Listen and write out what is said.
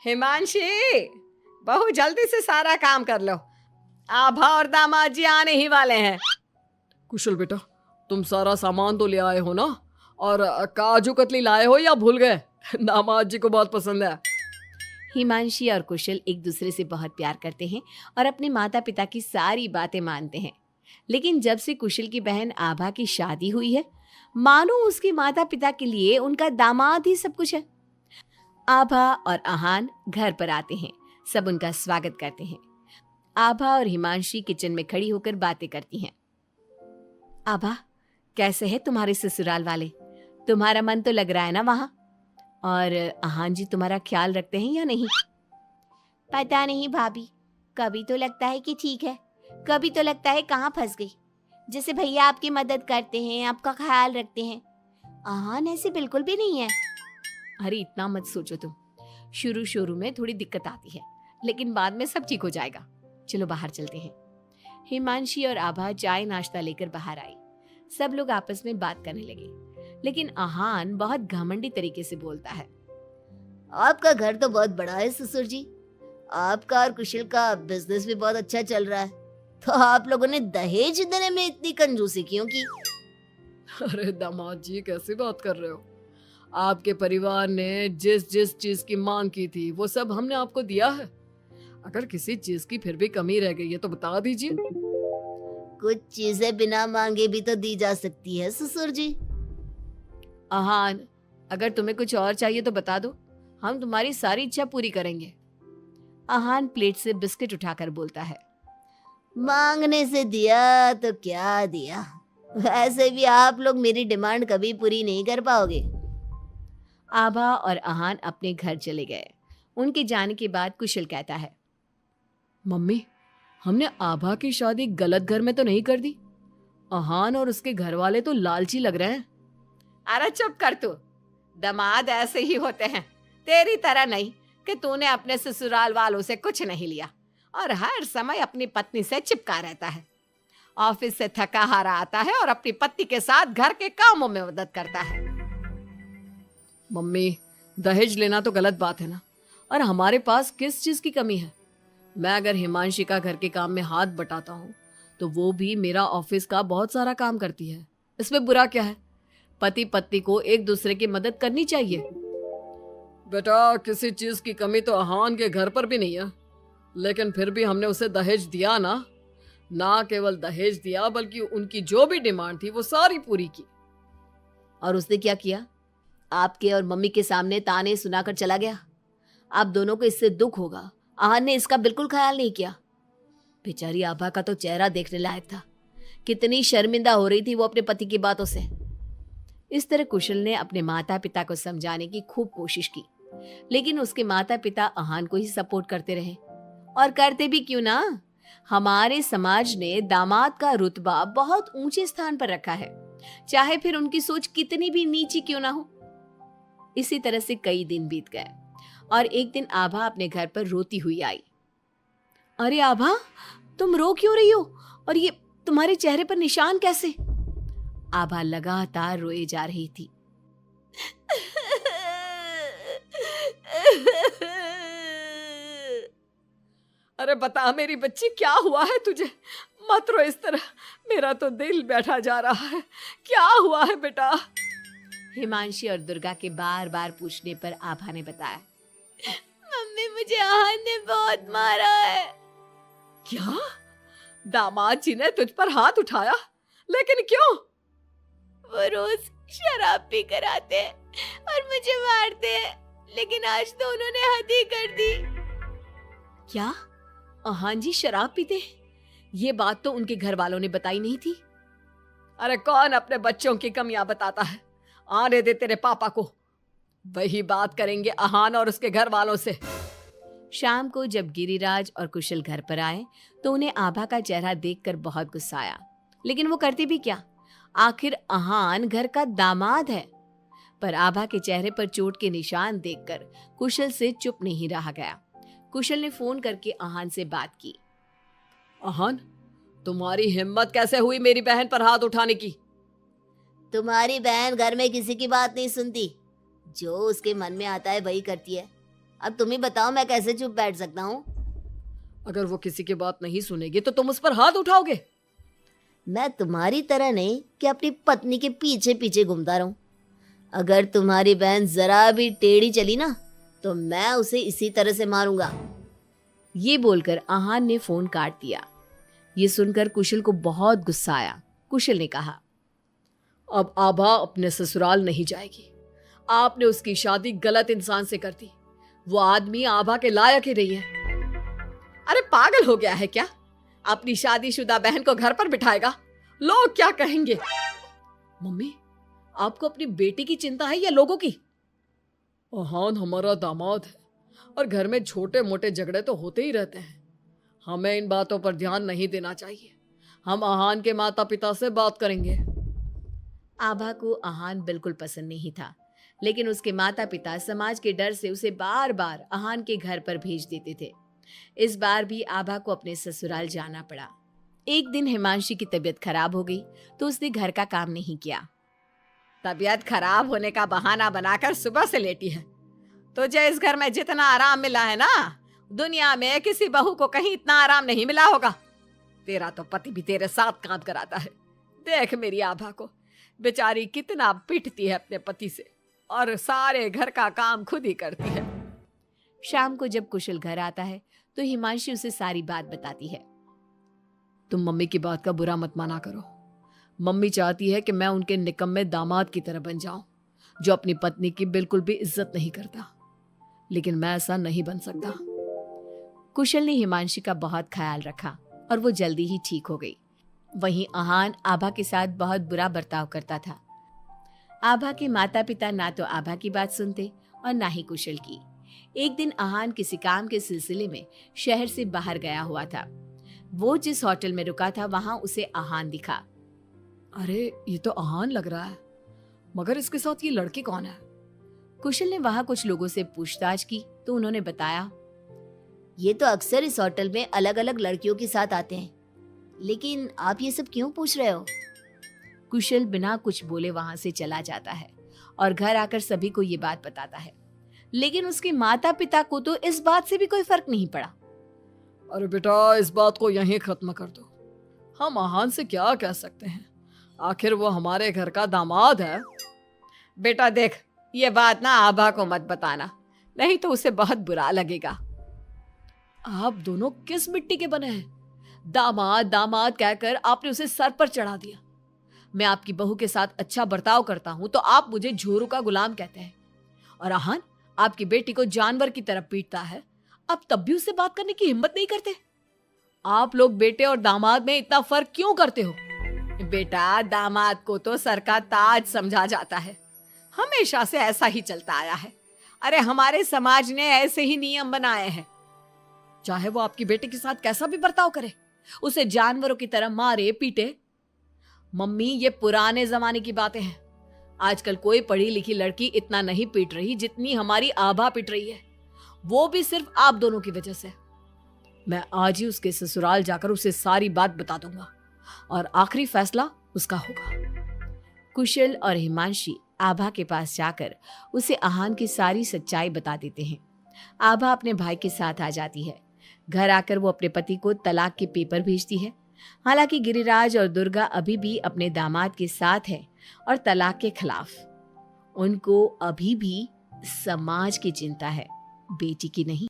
हिमांशी, बहू जल्दी से सारा काम कर लो। आभा और दामाद जी आने ही वाले हैं। कुशल बेटा, तुम सारा सामान तो ले आए हो ना? और काजू कतली लाए हो या भूल गए? दामाद जी को बहुत पसंद है। हिमांशी और कुशल एक दूसरे से बहुत प्यार करते हैं और अपने माता पिता की सारी बातें मानते हैं। लेकिन जब से कुशल की बहन आभा की शादी हुई है, मानो उसके माता पिता के लिए उनका दामाद ही सब कुछ है। आभा और आहान घर पर आते हैं। सब उनका स्वागत करते हैं। आभा और हिमांशी किचन में खड़ी होकर बातें करती हैं। आभा, कैसे है तुम्हारे ससुराल वाले? तुम्हारा मन तो लग रहा है ना वहाँ? और आहान जी तुम्हारा ख्याल रखते हैं या नहीं? पता नहीं भाभी, कभी तो लगता है कि ठीक है, कभी तो लगता है कहाँ फंस गई। जैसे भैया आपकी मदद करते हैं, आपका ख्याल रखते हैं, आहान ऐसे बिल्कुल भी नहीं है। अरे इतना मत सोचो तुम। शुरू शुरू में थोड़ी दिक्कत आती है, लेकिन बाद में सब ठीक हो जाएगा। चलो बाहर चलते हैं। हिमांशी और आभा चाय नाश्ता लेकर बाहर आई। सब लोग आपस में बात करने लगे, लेकिन आहान बहुत घमंडी तरीके से बोलता है। आपका घर तो बहुत बड़ा है ससुर जी, आपका और कुशल का बिजनेस भी बहुत अच्छा चल रहा है, तो आप लोगों ने दहेज देने में इतनी कंजूसी क्यों की? अरे दामाद जी, कैसी बात कर रहे हो? आपके परिवार ने जिस जिस चीज की मांग की थी वो सब हमने आपको दिया है। अगर किसी चीज की फिर भी कमी रह गई है तो बता दीजिए। कुछ चीजें बिना मांगे भी तो दी जा सकती है ससुर जी। आहान, अगर तुम्हें कुछ और चाहिए तो बता दो, हम तुम्हारी सारी इच्छा पूरी करेंगे। आहान प्लेट से बिस्किट उठाकर बोलता है। मांगने से दिया तो क्या दिया, वैसे भी आप लोग मेरी डिमांड कभी पूरी नहीं कर पाओगे। आभा और आहान अपने घर चले गए। उनके जाने के बाद कुशल कहता है। मम्मी, हमने आभा की शादी गलत घर में तो नहीं कर दी? आहान और उसके घर वाले तो लालची लग रहे हैं। अरे चुप कर तू। दामाद ऐसे ही होते हैं, तेरी तरह नहीं कि तूने अपने ससुराल वालों से कुछ नहीं लिया और हर समय अपनी पत्नी से चिपका रहता है। ऑफिस से थका हारा आता है और अपनी पत्नी के साथ घर के कामों में मदद करता है। मम्मी, दहेज लेना तो गलत बात है ना? और हमारे पास किस चीज की कमी है? मैं अगर हिमांशी का घर के काम में हाथ बटाता हूँ तो वो भी मेरा ऑफिस का बहुत सारा काम करती है। इसमें बुरा क्या है? पति पत्नी को एक दूसरे की मदद करनी चाहिए। बेटा, किसी चीज की कमी तो आहान के घर पर भी नहीं है, लेकिन फिर भी हमने उसे दहेज दिया ना। ना केवल दहेज दिया बल्कि उनकी जो भी डिमांड थी वो सारी पूरी की। और उसने क्या किया? आपके और मम्मी के सामने ताने सुनाकर चला गया। आप दोनों को इससे दुख होगा, आहान ने इसका बिल्कुल ख्याल नहीं किया। बेचारी आभा का तो चेहरा देखने लायक था, कितनी शर्मिंदा हो रही थी वो अपने पति की बातों से। इस तरह कुशल ने अपने माता पिता को समझाने की खूब कोशिश की, लेकिन उसके माता पिता आहान को ही सपोर्ट करते रहे। और करते भी क्यों ना, हमारे समाज ने दामाद का रुतबा बहुत ऊंचे स्थान पर रखा है, चाहे फिर उनकी सोच कितनी भी नीची क्यों ना हो। इसी तरह से कई दिन बीत गए और एक दिन आभा अपने घर पर रोती हुई आई। अरे आभा, तुम रो क्यों रही हो? और ये तुम्हारे चेहरे पर निशान कैसे? आभा लगातार रोए जा रही थी। अरे बता मेरी बच्ची, क्या हुआ है तुझे? मत रो इस तरह, मेरा तो दिल बैठा जा रहा है। क्या हुआ है बेटा? हिमांशी और दुर्गा के बार बार पूछने पर आभा ने बताया। मम्मी, मुझे आहान ने बहुत मारा है। क्या? दामाद जी ने तुझ पर हाथ उठाया? लेकिन क्यों? वो रोज शराब पी कर आते हैं और मुझे मारते हैं, लेकिन आज तो उन्होंने हद ही कर दी। क्या आहान जी शराब पीते हैं? ये बात तो उनके घर वालों ने बताई नहीं थी। अरे कौन अपने बच्चों की कमियां बताता है? आने दे तेरे पापा को, वही बात करेंगे आहान और उसके घर वालों से। शाम को जब गिरिराज और कुशल घर पर आए तो उन्हें आभा का चेहरा देखकर बहुत गुस्सा आया, लेकिन वो करते भी क्या, आखिर आहान घर का दामाद है। पर आभा के चेहरे पर चोट के निशान देखकर कुशल से चुप नहीं रहा गया। कुशल ने फोन करके आहान से बात की। आहान, तुम्हारी हिम्मत कैसे हुई मेरी बहन पर हाथ उठाने की? तुम्हारी बहन घर में किसी की बात नहीं सुनती, जो उसके मन में आता है वही करती है। अब तुम ही बताओ मैं कैसे चुप बैठ सकता हूँ। अगर वो किसी की बात नहीं सुनेगी तो तुम उस पर हाथ उठाओगे? मैं तुम्हारी तरह नहीं कि अपनी पत्नी के पीछे पीछे घूमता रहूं। अगर तुम्हारी बहन जरा भी टेढ़ी चली ना तो मैं उसे इसी तरह से मारूंगा। ये बोलकर आहान ने फोन काट दिया। ये सुनकर कुशल को बहुत गुस्सा आया। कुशल ने कहा, अब आभा अपने ससुराल नहीं जाएगी। आपने उसकी शादी गलत इंसान से कर दी। वो आदमी आभा के लायक ही नहीं है। अरे पागल हो गया है क्या? अपनी शादीशुदा बहन को घर पर बिठाएगा? लोग क्या कहेंगे? मम्मी, आपको अपनी बेटी की चिंता है या लोगों की? आहान हमारा दामाद है और घर में छोटे मोटे झगड़े तो होते ही रहते हैं। हमें इन बातों पर ध्यान नहीं देना चाहिए। हम आहान के माता पिता से बात करेंगे। आभा को आहान बिल्कुल पसंद नहीं था, लेकिन उसके माता पिता समाज के डर से उसे बार बार आहान के घर पर भेज देते थे। इस बार भी आभा को अपने ससुराल जाना पड़ा। एक दिन हिमांशी की तबीयत खराब हो गई तो उसने घर का काम नहीं किया। तबीयत खराब होने का बहाना बनाकर सुबह से लेटी है। तुझे इस घर में जितना आराम मिला है ना, दुनिया में किसी बहू को कहीं इतना आराम नहीं मिला होगा। तेरा तो पति भी तेरे साथ काम कराता है। देख मेरी आभा को, बेचारी कितना पिटती है अपने पति से और सारे घर का काम खुद ही करती है। शाम को जब कुशल घर आता है तो हिमांशी उसे सारी बात बताती है। तुम मम्मी की बात का बुरा मत माना करो। मम्मी चाहती है कि मैं उनके निकम्मे दामाद की तरह बन जाऊं, जो अपनी पत्नी की बिल्कुल भी इज्जत नहीं करता। लेकिन मैं ऐसा नहीं बन सकता। कुशल ने हिमांशी का बहुत ख्याल रखा और वो जल्दी ही ठीक हो गई। वहीं आहान आभा के साथ बहुत बुरा बर्ताव करता था। आभा के माता पिता ना तो आभा की बात सुनते और ना ही कुशल की। एक दिन आहान किसी काम के सिलसिले में शहर से बाहर गया हुआ था। वो जिस होटल में रुका था वहां उसे आहान दिखा। अरे ये तो आहान लग रहा है, मगर इसके साथ ये लड़की कौन है? कुशल ने वहां कुछ लोगों से पूछताछ की तो उन्होंने बताया, ये तो अक्सर इस होटल में अलग अलग लड़कियों के साथ आते हैं। लेकिन आप ये सब क्यों पूछ रहे हो? कुशल बिना कुछ बोले वहां से चला जाता है और घर आकर सभी को ये बात बताता है। लेकिन उसके माता पिता को तो इस बात से भी कोई फर्क नहीं पड़ा। अरे बेटा, इस बात को यहीं खत्म कर दो। हम आहान से क्या कह सकते हैं? आखिर वो हमारे घर का दामाद है। बेटा देख, ये बात ना आभा को मत बताना, नहीं तो उसे बहुत बुरा लगेगा। आप दोनों किस मिट्टी के बने हैं? दामाद दामाद कहकर आपने उसे सर पर चढ़ा दिया। मैं आपकी बहू के साथ अच्छा बर्ताव करता हूं तो आप मुझे झोरू का गुलाम कहते हैं। और आहान आपकी बेटी को जानवर की तरह पीटता है, आप तब भी उससे बात करने की हिम्मत नहीं करते। आप लोग बेटे और दामाद में इतना फर्क क्यों करते हो? बेटा, दामाद को तो सर का ताज समझा जाता है। हमेशा से ऐसा ही चलता आया है। अरे हमारे समाज ने ऐसे ही नियम बनाए हैं। चाहे वो आपकी बेटी के साथ कैसा भी बर्ताव करे, उसे जानवरों की तरह मारे पीटे। मम्मी, ये पुराने जमाने की बातें हैं। आजकल कोई पढ़ी लिखी लड़की इतना नहीं पीट रही जितनी हमारी आभा पीट रही है, वो भी सिर्फ आप दोनों की वजह से। मैं आज ही उसके ससुराल जाकर उसे सारी बात बता दूंगा और आखिरी फैसला उसका होगा। कुशल और हिमांशी आभा के पास जाकर उसे आहान की सारी सच्चाई बता देते हैं। आभा अपने भाई के साथ आ जाती है। घर आकर वो अपने पति को तलाक के पेपर भेजती है। हालांकि गिरिराज और दुर्गा अभी भी अपने दामाद के साथ है और तलाक के खिलाफ। उनको अभी भी समाज की चिंता है, बेटी की नहीं।